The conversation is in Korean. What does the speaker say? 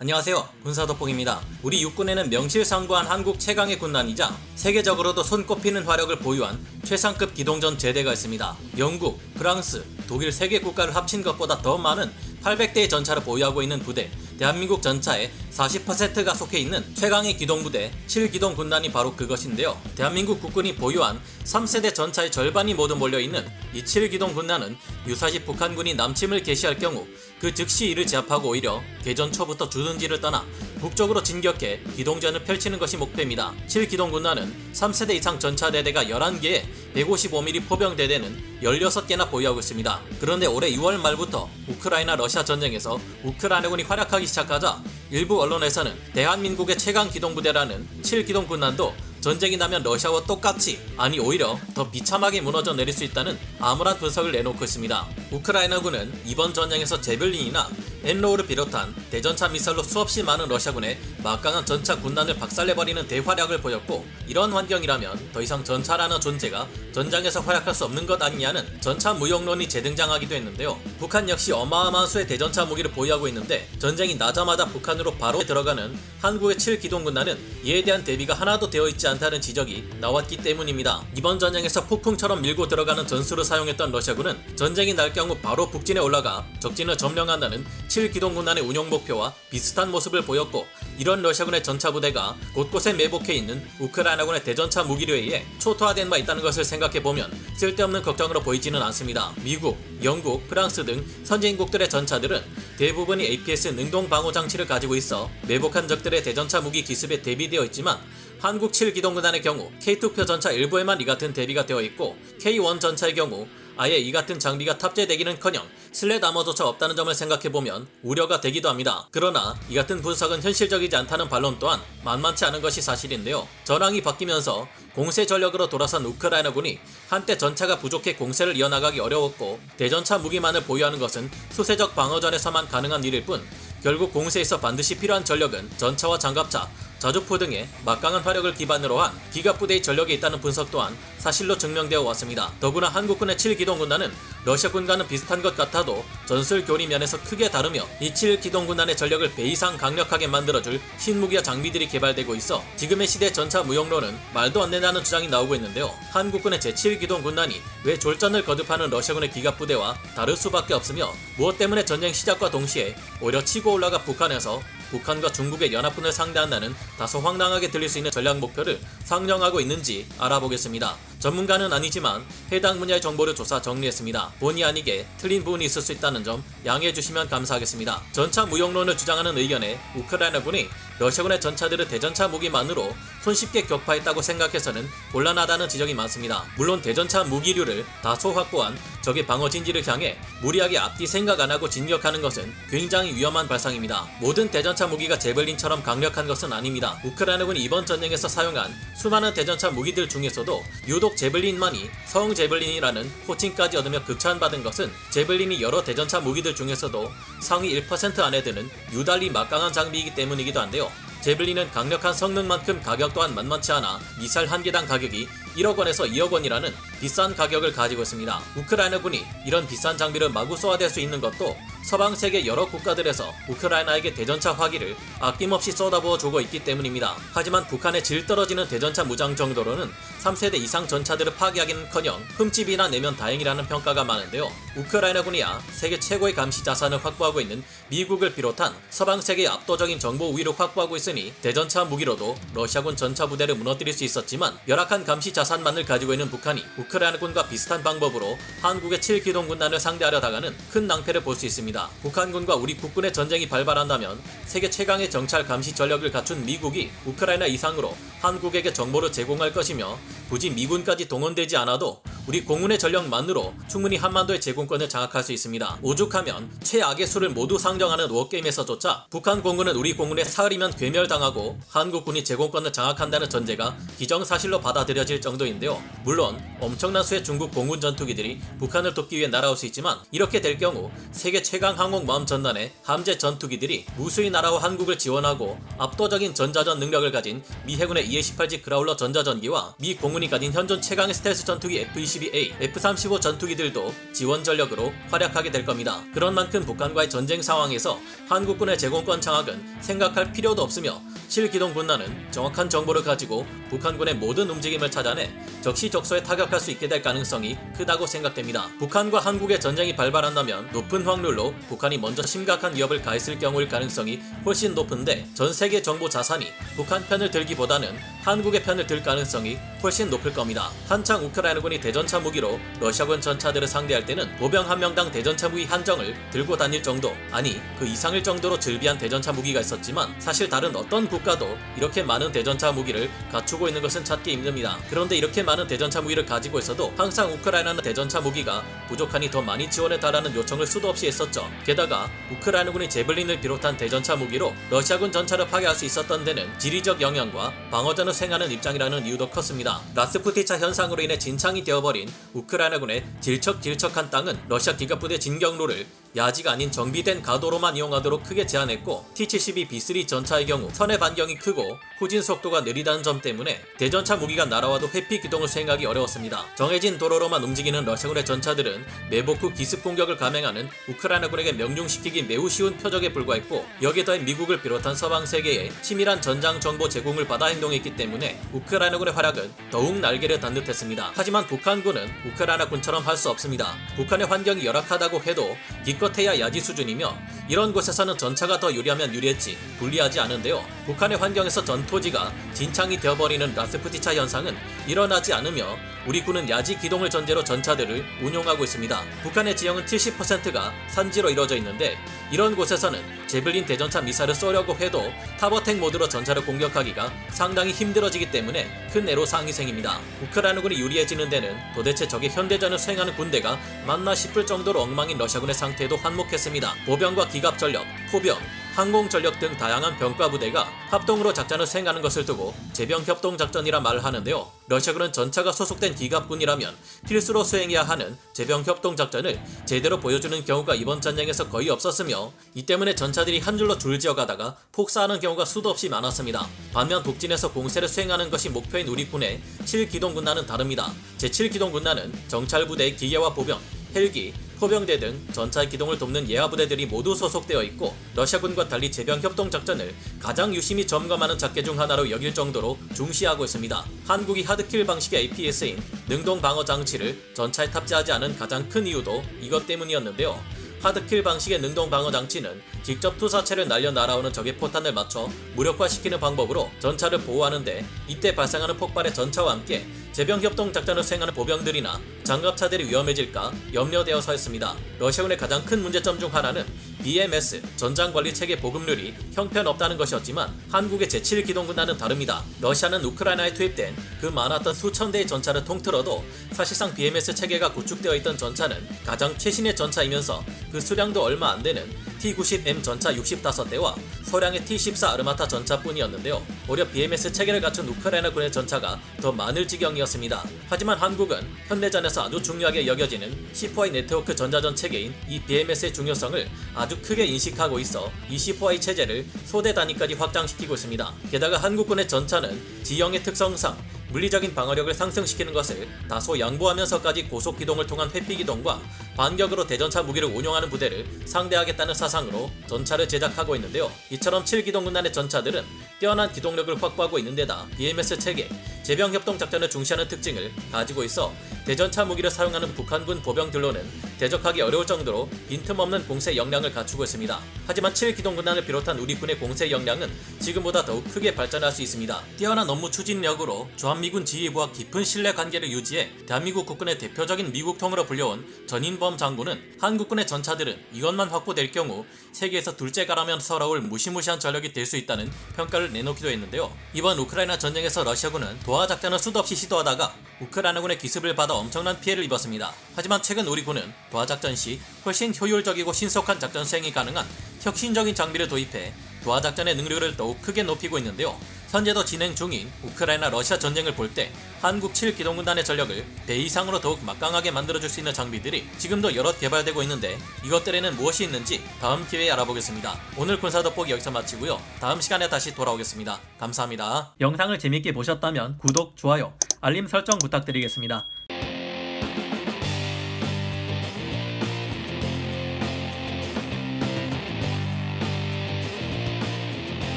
안녕하세요, 군사돋보기입니다. 우리 육군에는 명실상부한 한국 최강의 군단이자 세계적으로도 손꼽히는 화력을 보유한 최상급 기동전 제대가 있습니다. 영국, 프랑스, 독일 3개 국가를 합친 것보다 더 많은 800대의 전차를 보유하고 있는 부대, 대한민국 전차의 40%가 속해 있는 최강의 기동부대 7기동 군단이 바로 그것인데요. 대한민국 국군이 보유한 3세대 전차의 절반이 모두 몰려있는 이 7기동 군단은 유사시 북한군이 남침을 개시할 경우 그 즉시 이를 제압하고 오히려 개전 초부터 주둔지를 떠나 북쪽으로 진격해 기동전을 펼치는 것이 목표입니다. 7기동 군단은 3세대 이상 전차대대가 11개에 155mm 포병대대는 16개나 보유하고 있습니다. 그런데 올해 6월 말부터 우크라이나 러시아 전쟁에서 우크라이나군이 활약하기 시작하자 일부 언론에서는 대한민국의 최강 기동부대라는 7기동 군단도 전쟁이 나면 러시아와 똑같이, 아니 오히려 더 비참하게 무너져 내릴 수 있다는 암울한 분석을 내놓고 있습니다. 우크라이나군은 이번 전쟁에서 제벨린이나 엔로우를 비롯한 대전차 미사일로 수없이 많은 러시아군의 막강한 전차 군단을 박살내버리는 대활약을 보였고, 이런 환경이라면 더 이상 전차라는 존재가 전장에서 활약할 수 없는 것 아니냐는 전차 무용론이 재등장하기도 했는데요. 북한 역시 어마어마한 수의 대전차 무기를 보유하고 있는데 전쟁이 나자마자 북한으로 바로 들어가는 한국의 7기동 군단은 이에 대한 대비가 하나도 되어 있지 않다는 지적이 나왔기 때문입니다. 이번 전쟁에서 폭풍처럼 밀고 들어가는 전술을 사용했던 러시아군은 전쟁이 날 경우 바로 북진에 올라가 적진을 점령한다는 7기동 군단의 운용 목표와 비슷한 모습을 보였고, 이런 러시아군의 전차 부대가 곳곳에 매복해 있는 우크라이나군의 대전차 무기류에 의해 초토화된 바 있다는 것을 생각해보면 쓸데없는 걱정으로 보이지는 않습니다. 미국, 영국, 프랑스 등 선진국들의 전차들은 대부분이 APS 능동 방어 장치를 가지고 있어 매복한 적들의 대전차 무기 기습에 대비되어 있지만, 한국 7기동 군단의 경우 K2표 전차 일부에만 이 같은 대비가 되어 있고, K1 전차의 경우 아예 이 같은 장비가 탑재되기는커녕 슬랫 아머조차 없다는 점을 생각해보면 우려가 되기도 합니다. 그러나 이 같은 분석은 현실적이지 않다는 반론 또한 만만치 않은 것이 사실인데요. 전황이 바뀌면서 공세 전력으로 돌아선 우크라이나군이 한때 전차가 부족해 공세를 이어나가기 어려웠고, 대전차 무기만을 보유하는 것은 수세적 방어전에서만 가능한 일일 뿐, 결국 공세에서 반드시 필요한 전력은 전차와 장갑차, 자주포 등의 막강한 화력을 기반으로 한 기갑부대의 전력에 있다는 분석 또한 사실로 증명되어 왔습니다. 더구나 한국군의 7기동 군단은 러시아군과는 비슷한 것 같아도 전술 교리 면에서 크게 다르며, 이 7기동 군단의 전력을 배 이상 강력하게 만들어줄 신무기와 장비들이 개발되고 있어 지금의 시대 전차 무용론은 말도 안 된다는 주장이 나오고 있는데요. 한국군의 제7기동 군단이 왜 졸전을 거듭하는 러시아군의 기갑부대와 다를 수밖에 없으며, 무엇 때문에 전쟁 시작과 동시에 오히려 치고 올라가 북한에서 북한과 중국의 연합군을 상대한다는 다소 황당하게 들릴 수 있는 전략 목표를 상정하고 있는지 알아보겠습니다. 전문가는 아니지만 해당 분야의 정보를 조사 정리했습니다. 본의 아니게 틀린 부분이 있을 수 있다는 점 양해해 주시면 감사하겠습니다. 전차 무용론을 주장하는 의견에 우크라이나군이 러시아군의 전차들을 대전차 무기만으로 손쉽게 격파했다고 생각해서는 곤란하다는 지적이 많습니다. 물론 대전차 무기류를 다소 확보한 적의 방어진지를 향해 무리하게 앞뒤 생각 안하고 진격하는 것은 굉장히 위험한 발상입니다. 모든 대전차 무기가 제벨린처럼 강력한 것은 아닙니다. 우크라이나군이 이번 전쟁에서 사용한 수많은 대전차 무기들 중에서도 유독 제벨린만이 성 제벨린이라는 호칭까지 얻으며 극찬받은 것은 제벨린이 여러 대전차 무기들 중에서도 상위 1% 안에 드는 유달리 막강한 장비이기 때문이기도 한데요. 제벨린은 강력한 성능만큼 가격 또한 만만치 않아 미사일 한 개당 가격이 1억 원에서 2억 원이라는 비싼 가격을 가지고 있습니다. 우크라이나군이 이런 비싼 장비를 마구 쏘아댈 수 있는 것도 서방 세계 여러 국가들에서 우크라이나에게 대전차 화기를 아낌없이 쏟아부어 주고 있기 때문입니다. 하지만 북한의 질 떨어지는 대전차 무장 정도로는 3세대 이상 전차들을 파괴하기는커녕 흠집이나 내면 다행이라는 평가가 많은데요. 우크라이나군이야 세계 최고의 감시 자산을 확보하고 있는 미국을 비롯한 서방 세계의 압도적인 정보 우위를 확보하고 있으니 대전차 무기로도 러시아군 전차 부대를 무너뜨릴 수 있었지만, 열악한 감시 자산만을 가지고 있는 북한이 우크라이나군과 비슷한 방법으로 한국의 7기동 군단을 상대하려다가는 큰 낭패를 볼 수 있습니다. 북한군과 우리 국군의 전쟁이 발발한다면 세계 최강의 정찰 감시 전력을 갖춘 미국이 우크라이나 이상으로 한국에게 정보를 제공할 것이며, 굳이 미군까지 동원되지 않아도 우리 공군의 전력만으로 충분히 한반도의 제공권을 장악할 수 있습니다. 오죽하면 최악의 수를 모두 상정하는 워게임에서조차 북한 공군은 우리 공군의 사흘이면 괴멸당하고 한국군이 제공권을 장악한다는 전제가 기정사실로 받아들여질 정도인데요. 물론 엄청난 수의 중국 공군 전투기들이 북한을 돕기 위해 날아올 수 있지만, 이렇게 될 경우 세계 최강 항공모함 전단의 함재 전투기들이 무수히 날아와 한국을 지원하고 압도적인 전자전 능력을 가진 미 해군의 EA-18G 그라울러 전자전기와 미 공군의 공군이 가진 현존 최강의 스텔스 전투기 F-22A, F-35 전투기들도 지원 전력으로 활약하게 될 겁니다. 그런 만큼 북한과의 전쟁 상황에서 한국군의 제공권 장악은 생각할 필요도 없으며 7기동 군단은 정확한 정보를 가지고 북한군의 모든 움직임을 찾아내 적시적소에 타격할 수 있게 될 가능성이 크다고 생각됩니다. 북한과 한국의 전쟁이 발발한다면 높은 확률로 북한이 먼저 심각한 위협을 가했을 경우일 가능성이 훨씬 높은데 전 세계 정보 자산이 북한 편을 들기보다는 한국의 편을 들 가능성이 훨씬 높을 겁니다. 한창 우크라이나군이 대전차 무기로 러시아군 전차들을 상대할 때는 보병 한 명당 대전차 무기 한정을 들고 다닐 정도, 아니 그 이상일 정도로 즐비한 대전차 무기가 있었지만 사실 다른 어떤 국가도 이렇게 많은 대전차 무기를 갖추고 있는 것은 찾기 힘듭니다. 그런데 이렇게 많은 대전차 무기를 가지고 있어도 항상 우크라이나는 대전차 무기가 부족하니 더 많이 지원해달라는 요청을 수도 없이 했었죠. 게다가 우크라이나군이 제블린을 비롯한 대전차 무기로 러시아군 전차를 파괴할 수 있었던 데는 지리적 영향과 방어전을 수행하는 입장이라는 이유도 컸습니다. 라스푸티차 현상으로 인해 진창이 되어버린 우크라이나군의 질척질척한 땅은 러시아 기갑부대 진격로를 야지가 아닌 정비된 가도로만 이용하도록 크게 제한했고, T-72B3 전차의 경우 선의 반경이 크고 후진 속도가 느리다는 점 때문에 대전차 무기가 날아와도 회피 기동을 수행하기 어려웠습니다. 정해진 도로로만 움직이는 러시아군의 전차들은 매복 후 기습 공격을 감행하는 우크라이나군에게 명중시키기 매우 쉬운 표적에 불과했고, 여기에 더해 미국을 비롯한 서방 세계의 치밀한 전장 정보 제공을 받아 행동했기 때문에 우크라이나군의 활약은 더욱 날개를 단 듯했습니다. 하지만 북한군은 우크라이나군처럼 할 수 없습니다. 북한의 환경이 열악하다고 해도 기껏해야 야지 수준이며 이런 곳에서는 전차가 더 유리하면 유리했지 불리하지 않은데요. 북한의 환경에서 전토지가 진창이 되어버리는 라스푸티차 현상은 일어나지 않으며 우리 군은 야지 기동을 전제로 전차들을 운용하고 있습니다. 북한의 지형은 70%가 산지로 이루어져 있는데 이런 곳에서는 제블린 대전차 미사일을 쏘려고 해도 탑어택 모드로 전차를 공격하기가 상당히 힘들어지기 때문에 큰 애로사항이 생깁니다. 우크라이나군이 유리해지는 데는 도대체 적의 현대전을 수행하는 군대가 맞나 싶을 정도로 엉망인 러시아군의 상태에도 한몫했습니다. 보병과 기갑전력, 포병, 항공전력 등 다양한 병과 부대가 합동으로 작전을 수행하는 것을 두고 제병협동작전이라 말을 하는데요. 러시아군은 전차가 소속된 기갑군이라면 필수로 수행해야 하는 제병협동작전을 제대로 보여주는 경우가 이번 전쟁에서 거의 없었으며 이 때문에 전차들이 한 줄로 줄지어 가다가 폭사하는 경우가 수도 없이 많았습니다. 반면 북진에서 공세를 수행하는 것이 목표인 우리 군의 7기동군단은 다릅니다. 제7기동군단은 정찰부대의 기계화 보병, 헬기, 포병대 등 전차의 기동을 돕는 예하부대들이 모두 소속되어 있고 러시아군과 달리 제병협동작전을 가장 유심히 점검하는 작계 중 하나로 여길 정도로 중시하고 있습니다. 한국이 하드킬 방식의 APS인 능동방어장치를 전차에 탑재하지 않은 가장 큰 이유도 이것 때문이었는데요. 하드킬 방식의 능동방어장치는 직접 투사체를 날려 날아오는 적의 포탄을 맞춰 무력화시키는 방법으로 전차를 보호하는데 이때 발생하는 폭발의 전차와 함께 제병협동작전을 수행하는 보병들이나 장갑차들이 위험해질까 염려되어서 했습니다. 러시아군의 가장 큰 문제점 중 하나는 BMS 전장관리체계 보급률이 형편없다는 것이었지만 한국의 제7기동군단은 다릅니다. 러시아는 우크라이나에 투입된 그 많았던 수천 대의 전차를 통틀어도 사실상 BMS 체계가 구축되어 있던 전차는 가장 최신의 전차이면서 그 수량도 얼마 안 되는 T-90M 전차 65대와 소량의 T-14 아르마타 전차뿐이었는데요. 오히려 BMS 체계를 갖춘 우크라이나군의 전차가 더 많을 지경이었습니다. 하지만 한국은 현대전에서 아주 중요하게 여겨지는 C4I 네트워크 전자전 체계인 이 BMS의 중요성을 아주 크게 인식하고 있어 이 C4I 체제를 소대 단위까지 확장시키고 있습니다. 게다가 한국군의 전차는 지형의 특성상 물리적인 방어력을 상승시키는 것을 다소 양보하면서까지 고속기동을 통한 회피기동과 반격으로 대전차 무기를 운용하는 부대를 상대하겠다는 사상으로 전차를 제작하고 있는데요. 이처럼 7기동군단의 전차들은 뛰어난 기동력을 확보하고 있는 데다 BMS 체계, 제병협동작전을 중시하는 특징을 가지고 있어 대전차 무기를 사용하는 북한군 보병들로는 대적하기 어려울 정도로 빈틈없는 공세 역량을 갖추고 있습니다. 하지만 7기동군단을 비롯한 우리 군의 공세 역량은 지금보다 더욱 크게 발전할 수 있습니다. 뛰어난 업무 추진력으로 주한미군 지휘부와 깊은 신뢰관계를 유지해 대한민국 국군의 대표적인 미국통으로 불려온 전인범 장군은 한국군의 전차들은 이것만 확보될 경우 세계에서 둘째가라면 서러울 무시무시한 전력이 될 수 있다는 평가를 내놓기도 했는데요. 이번 우크라이나 전쟁에서 러시아군은 도하작전을 수도 없이 시도하다가 우크라이나군의 기습을 받아 엄청난 피해를 입었습니다. 하지만 최근 우리 군은 도하작전 시 훨씬 효율적이고 신속한 작전 수행이 가능한 혁신적인 장비를 도입해 도하작전의 능률을 더욱 크게 높이고 있는데요. 현재도 진행 중인 우크라이나 러시아 전쟁을 볼 때 한국 7기동군단의 전력을 배 이상으로 더욱 막강하게 만들어줄 수 있는 장비들이 지금도 여럿 개발되고 있는데 이것들에는 무엇이 있는지 다음 기회에 알아보겠습니다. 오늘 군사 돋보기 여기서 마치고요. 다음 시간에 다시 돌아오겠습니다. 감사합니다. 영상을 재밌게 보셨다면 구독, 좋아요, 알림 설정 부탁드리겠습니다.